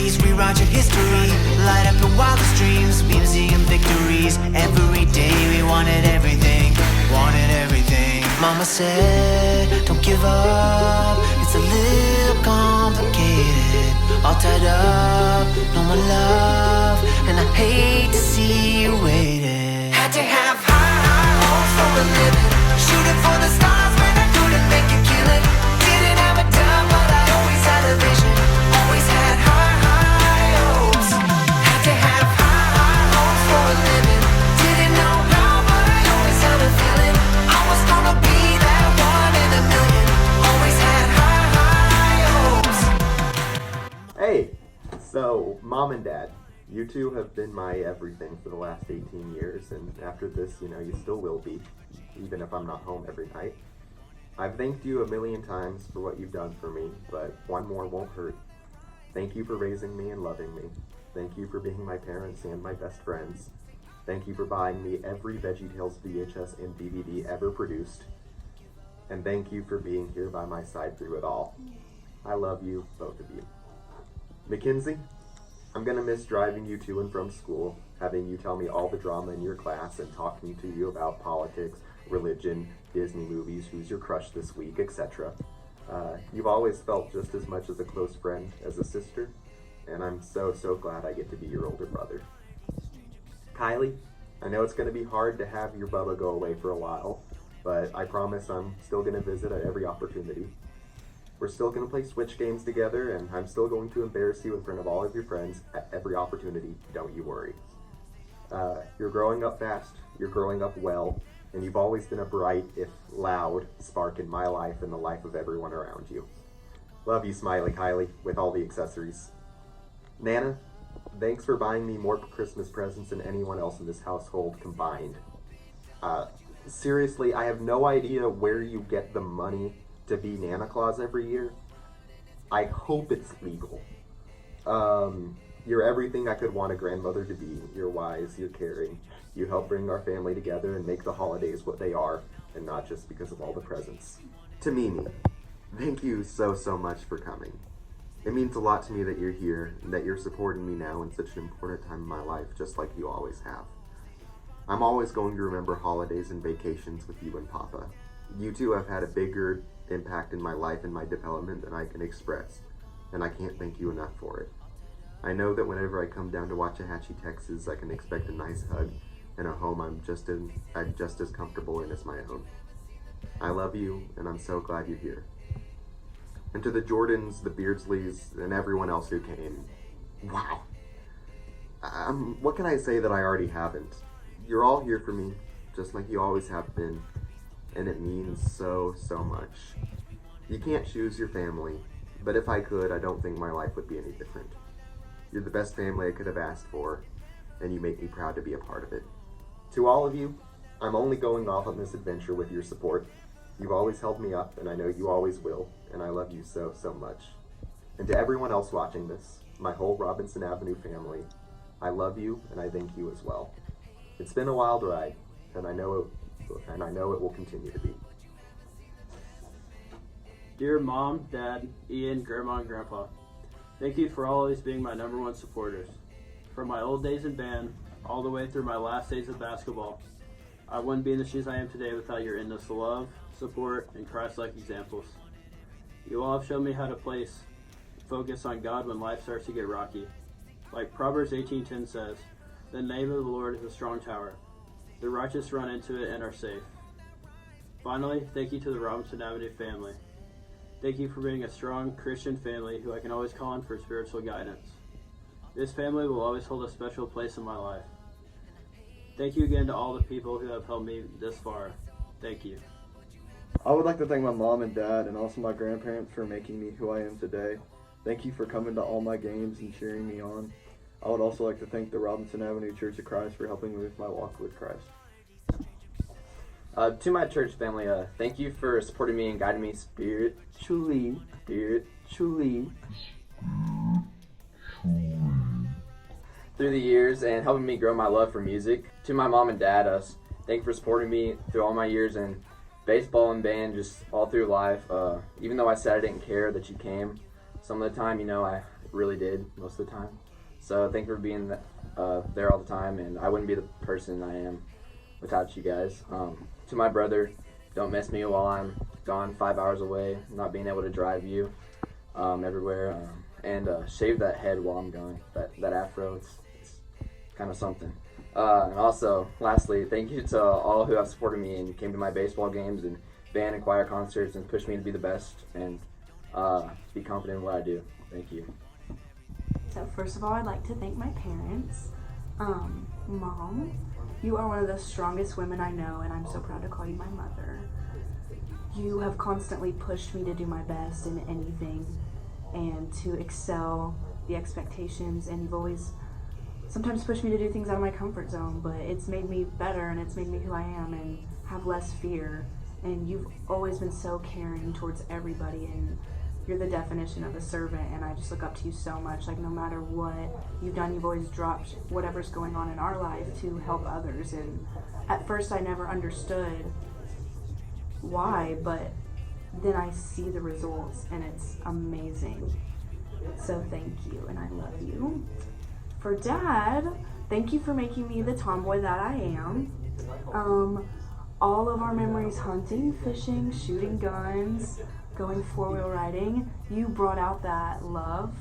memories, rewrite your history. Light up your wildest dreams, museum victories. Every day we wanted everything, wanted everything. Mama said, don't give up, it's a little complicated. All tied up, no more love, and I hate to see you waiting. Had to have high hopes for a living, shooting for the stars when I couldn't make a killing. Didn't have a dime, but I always had a vision. Always had high hopes. Had to have high hopes for a living. Didn't know how, but I always had a feeling I was gonna be that one in a million. Always had high hopes. Hey, so Mom and Dad, you two have been my everything for the last 18 years, and after this, you still will be, even if I'm not home every night. I've thanked you a million times for what you've done for me, but one more won't hurt. Thank you for raising me and loving me. Thank you for being my parents and my best friends. Thank you for buying me every VeggieTales VHS and DVD ever produced. And thank you for being here by my side through it all. I love you, both of you. Mackenzie, I'm gonna miss driving you to and from school, having you tell me all the drama in your class and talking to you about politics, religion, Disney movies, who's your crush this week, etc. You've always felt just as much as a close friend as a sister, and I'm so glad I get to be your older brother. Kylie, I know it's gonna be hard to have your Bubba go away for a while, but I promise I'm still gonna visit at every opportunity. We're still going to play Switch games together, and I'm still going to embarrass you in front of all of your friends at every opportunity, don't you worry. You're growing up fast, you're growing up well, and you've always been a bright, if loud, spark in my life and the life of everyone around you. Love you, Smiley Kylie, with all the accessories. Nana, thanks for buying me more Christmas presents than anyone else in this household combined. Seriously, I have no idea where you get the money to be Nana Claus every year. I hope it's legal. You're everything I could want a grandmother to be. You're wise, you're caring. You help bring our family together and make the holidays what they are, and not just because of all the presents. To Mimi, thank you so much for coming. It means a lot to me that you're here, and that you're supporting me now in such an important time in my life, just like you always have. I'm always going to remember holidays and vacations with you and Papa. You two have had a bigger impact in my life and my development than I can express, and I can't thank you enough for it. I know that whenever I come down to Waxahachie, Texas, I can expect a nice hug and a home I'm just as comfortable in as my own. I love you, and I'm so glad you're here. And to the Jordans, the Beardsleys, and everyone else who came, wow. What can I say that I already haven't? You're all here for me, just like you always have been. And it means so much. You can't choose your family, but if I could, I don't think my life would be any different. You're the best family I could have asked for, and you make me proud to be a part of it. To all of you, I'm only going off on this adventure with your support. You've always held me up, and I know you always will, and I love you so much. And to everyone else watching this, my whole Robinson Avenue family, I love you, and I thank you as well. It's been a wild ride, and I know it will continue to be. Dear Mom, Dad, Ian, Grandma, and Grandpa, thank you for always being my number one supporters. From my old days in band, all the way through my last days of basketball, I wouldn't be in the shoes I am today without your endless love, support, and Christ-like examples. You all have shown me how to focus on God when life starts to get rocky. Like Proverbs 18:10 says, "The name of the Lord is a strong tower. The righteous run into it and are safe." Finally, thank you to the Robinson Avenue family. Thank you for being a strong Christian family who I can always call on for spiritual guidance. This family will always hold a special place in my life. Thank you again to all the people who have helped me this far. Thank you. I would like to thank my mom and dad and also my grandparents for making me who I am today. Thank you for coming to all my games and cheering me on. I would also like to thank the Robinson Avenue Church of Christ for helping me with my walk with Christ. To my church family, thank you for supporting me and guiding me spiritually through the years and helping me grow my love for music. To my mom and dad, thank you for supporting me through all my years in baseball and band, just all through life. Even though I said I didn't care that you came, some of the time, really did most of the time. So thank you for being there all the time, and I wouldn't be the person I am without you guys. To my brother, don't miss me while I'm gone 5 hours away, not being able to drive you everywhere, and shave that head while I'm gone. That afro, it's kind of something. And also, lastly, thank you to all who have supported me and came to my baseball games and band and choir concerts and pushed me to be the best and be confident in what I do. Thank you. So first of all, I'd like to thank my parents. Mom, you are one of the strongest women I know, and I'm so proud to call you my mother. You have constantly pushed me to do my best in anything and to excel the expectations, and you've always sometimes pushed me to do things out of my comfort zone, but it's made me better and it's made me who I am and have less fear. And you've always been so caring towards everybody, and you're the definition of a servant, and I just look up to you so much. Like, no matter what you've done, you've always dropped whatever's going on in our life to help others. And at first I never understood why, but then I see the results and it's amazing. So thank you, and I love you. For Dad, thank you for making me the tomboy that I am. All of our memories, hunting, fishing, shooting guns, going four-wheel riding, you brought out that love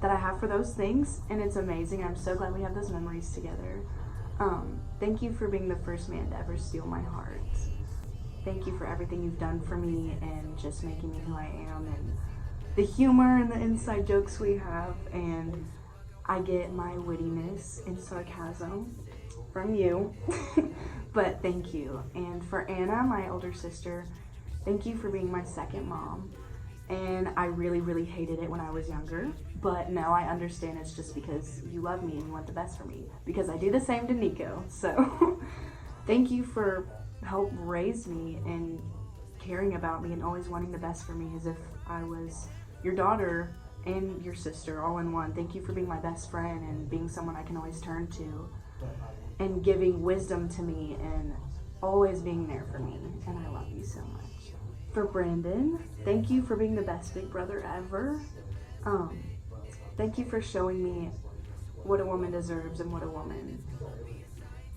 that I have for those things, and it's amazing. I'm so glad we have those memories together. Thank you for being the first man to ever steal my heart. Thank you for everything you've done for me and just making me who I am, and the humor and the inside jokes we have, and I get my wittiness and sarcasm from you. But thank you. And for Anna, my older sister, thank you for being my second mom. And I really, really hated it when I was younger, but now I understand it's just because you love me and you want the best for me, because I do the same to Nico. So thank you for help raise me and caring about me and always wanting the best for me as if I was your daughter and your sister all in one. Thank you for being my best friend and being someone I can always turn to, and giving wisdom to me and always being there for me, and I love you so much. For Brandon, thank you for being the best big brother ever. Thank you for showing me what a woman deserves and what a woman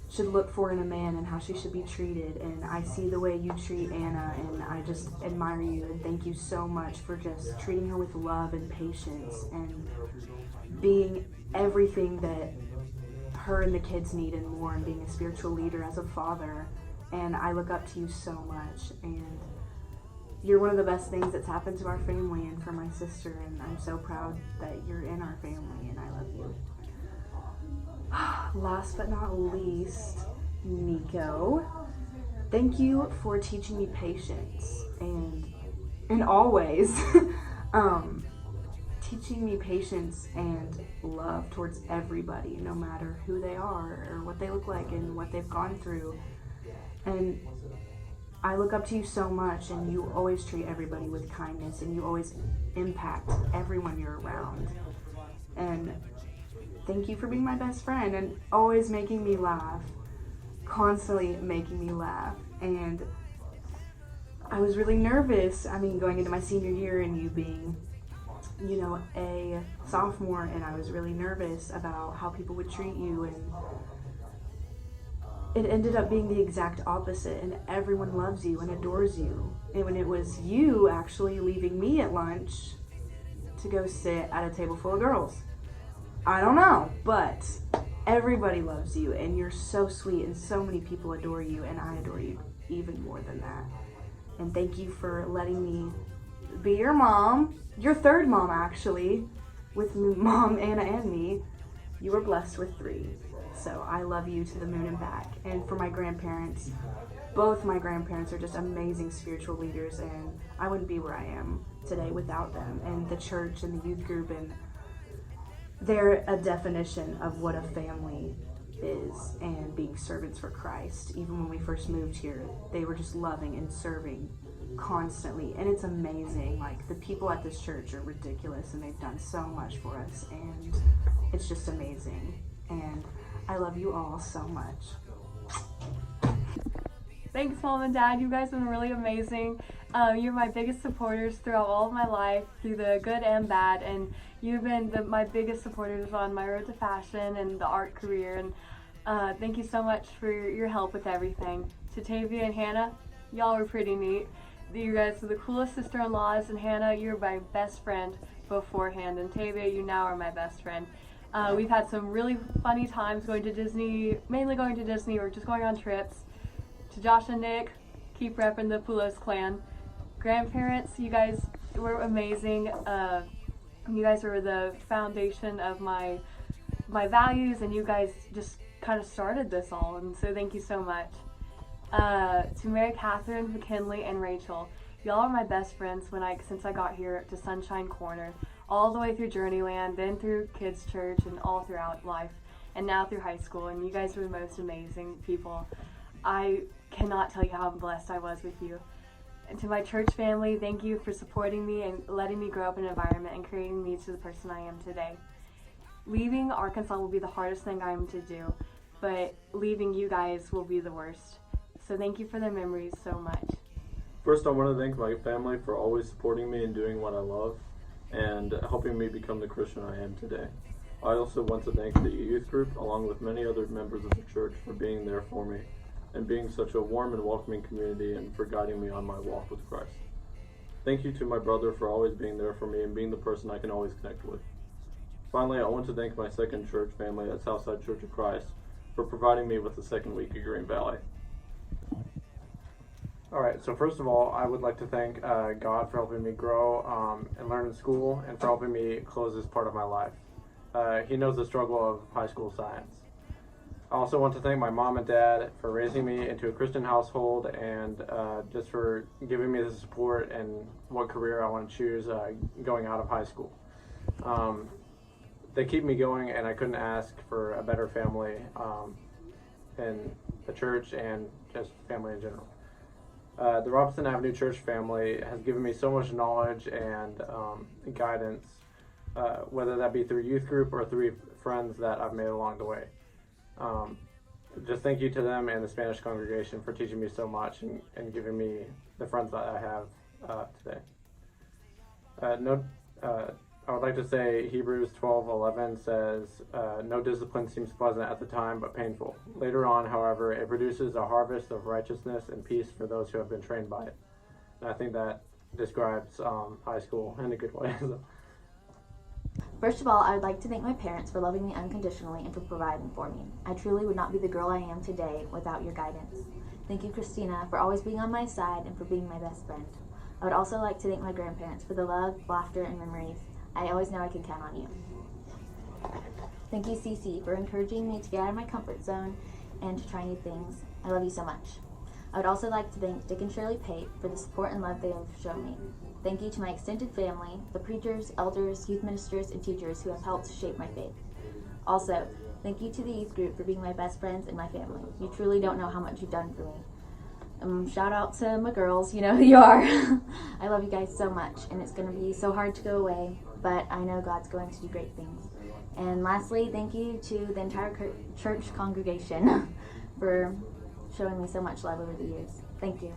should look for in a man and how she should be treated, and I see the way you treat Anna and I just admire you, and thank you so much for just treating her with love and patience and being everything that her and the kids need and more, and being a spiritual leader as a father. And I look up to you so much, and you're one of the best things that's happened to our family and for my sister, and I'm so proud that you're in our family, and I love you. Last but not least, Nico, thank you for teaching me patience and always teaching me patience and love towards everybody, no matter who they are or what they look like and what they've gone through. And I look up to you so much, and you always treat everybody with kindness, and you always impact everyone you're around. And thank you for being my best friend and always making me laugh, constantly making me laugh. And I was really nervous, going into my senior year and you being, a sophomore, and I was really nervous about how people would treat you, and it ended up being the exact opposite, and everyone loves you and adores you. And when it was you actually leaving me at lunch to go sit at a table full of girls, I don't know, but everybody loves you, and you're so sweet, and so many people adore you, and I adore you even more than that. And thank you for letting me be your mom, your third mom actually, with Mom, Anna, and me. You were blessed with 3. So I love you to the moon and back. And for my grandparents, both my grandparents are just amazing spiritual leaders, and I wouldn't be where I am today without them, and the church and the youth group, and they're a definition of what a family is and being servants for Christ. Even when we first moved here, they were just loving and serving constantly, and it's amazing. Like, the people at this church are ridiculous, and they've done so much for us, and it's just amazing. And I love you all so much. Thanks, Mom and Dad. You guys have been really amazing. You're my biggest supporters throughout all of my life, through the good and bad, and you've been my biggest supporters on my road to fashion and the art career, and thank you so much for your help with everything. To Tavia and Hannah, y'all were pretty neat. You guys are the coolest sister-in-laws, and Hannah, you're my best friend beforehand, and Tavia, you now are my best friend. We've had some really funny times going to Disney, mainly going to Disney or just going on trips. To Josh and Nick, keep repping the Poulos clan. Grandparents, you guys were amazing. You guys were the foundation of my values, and you guys just kind of started this all, and so thank you so much. To Mary Catherine, McKinley, and Rachel, y'all are my best friends since I got here to Sunshine Corner, all the way through Journeyland, then through Kids Church, and all throughout life, and now through high school, and you guys were the most amazing people. I cannot tell you how blessed I was with you. And to my church family, thank you for supporting me and letting me grow up in an environment and creating me to the person I am today. Leaving Arkansas will be the hardest thing I am to do, but leaving you guys will be the worst. So thank you for the memories so much. First, I want to thank my family for always supporting me and doing what I love and helping me become the Christian I am today. I also want to thank the youth group, along with many other members of the church, for being there for me and being such a warm and welcoming community, and for guiding me on my walk with Christ. Thank you to my brother for always being there for me and being the person I can always connect with. Finally, I want to thank my second church family at Southside Church of Christ for providing me with the second week at Green Valley. Alright, so first of all, I would like to thank God for helping me grow and learn in school, and for helping me close this part of my life. He knows the struggle of high school science. I also want to thank my mom and dad for raising me into a Christian household, and just for giving me the support and what career I want to choose going out of high school. They keep me going, and I couldn't ask for a better family in the church and just family in general. The Robinson Avenue Church family has given me so much knowledge and guidance, whether that be through youth group or through friends that I've made along the way. Just thank you to them and the Spanish congregation for teaching me so much and giving me the friends that I have today. I would like to say Hebrews 12:11 says, no discipline seems pleasant at the time, but painful. Later on, however, it produces a harvest of righteousness and peace for those who have been trained by it. And I think that describes high school in a good way. First of all, I would like to thank my parents for loving me unconditionally and for providing for me. I truly would not be the girl I am today without your guidance. Thank you, Christina, for always being on my side and for being my best friend. I would also like to thank my grandparents for the love, laughter, and memories. I always know I can count on you. Thank you, Cece, for encouraging me to get out of my comfort zone and to try new things. I love you so much. I would also like to thank Dick and Shirley Pate for the support and love they have shown me. Thank you to my extended family, the preachers, elders, youth ministers, and teachers who have helped shape my faith. Also, thank you to the youth group for being my best friends and my family. You truly don't know how much you've done for me. Shout out to my girls, you know who you are. I love you guys so much, and it's going to be so hard to go away, but I know God's going to do great things. And lastly, thank you to the entire church congregation for showing me so much love over the years. Thank you.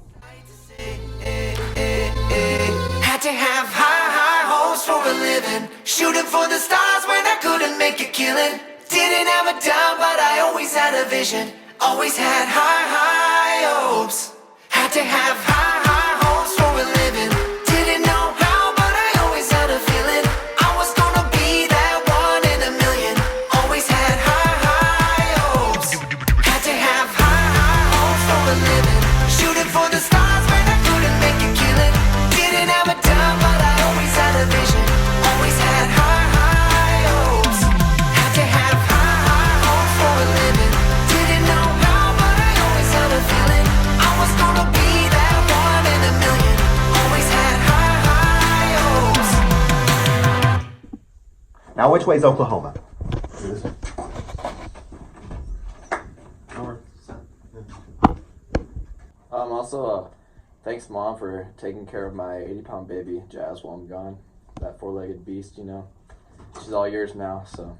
Had to have high hopes for a living, shooting for the stars when I couldn't make a killing. Didn't have a dime, but I always had a vision. Always had high hopes. Had to have high hopes for a living. Didn't know how, but I always had a feeling I was gonna be that one in a million. Always had high hopes. Had to have high hopes for a living, shooting for the stars when I couldn't make a killing. Didn't have a dime, but I always had a vision. Always had high hopes. Had to have high hopes for a living. Didn't know how, but I always had a feeling I was gonna be that one in a million. Always had high hopes. Now, which way is Oklahoma? Also, thanks Mom for taking care of my 80-pound baby, Jazz, while I'm gone. That four-legged beast, you know. She's all yours now, so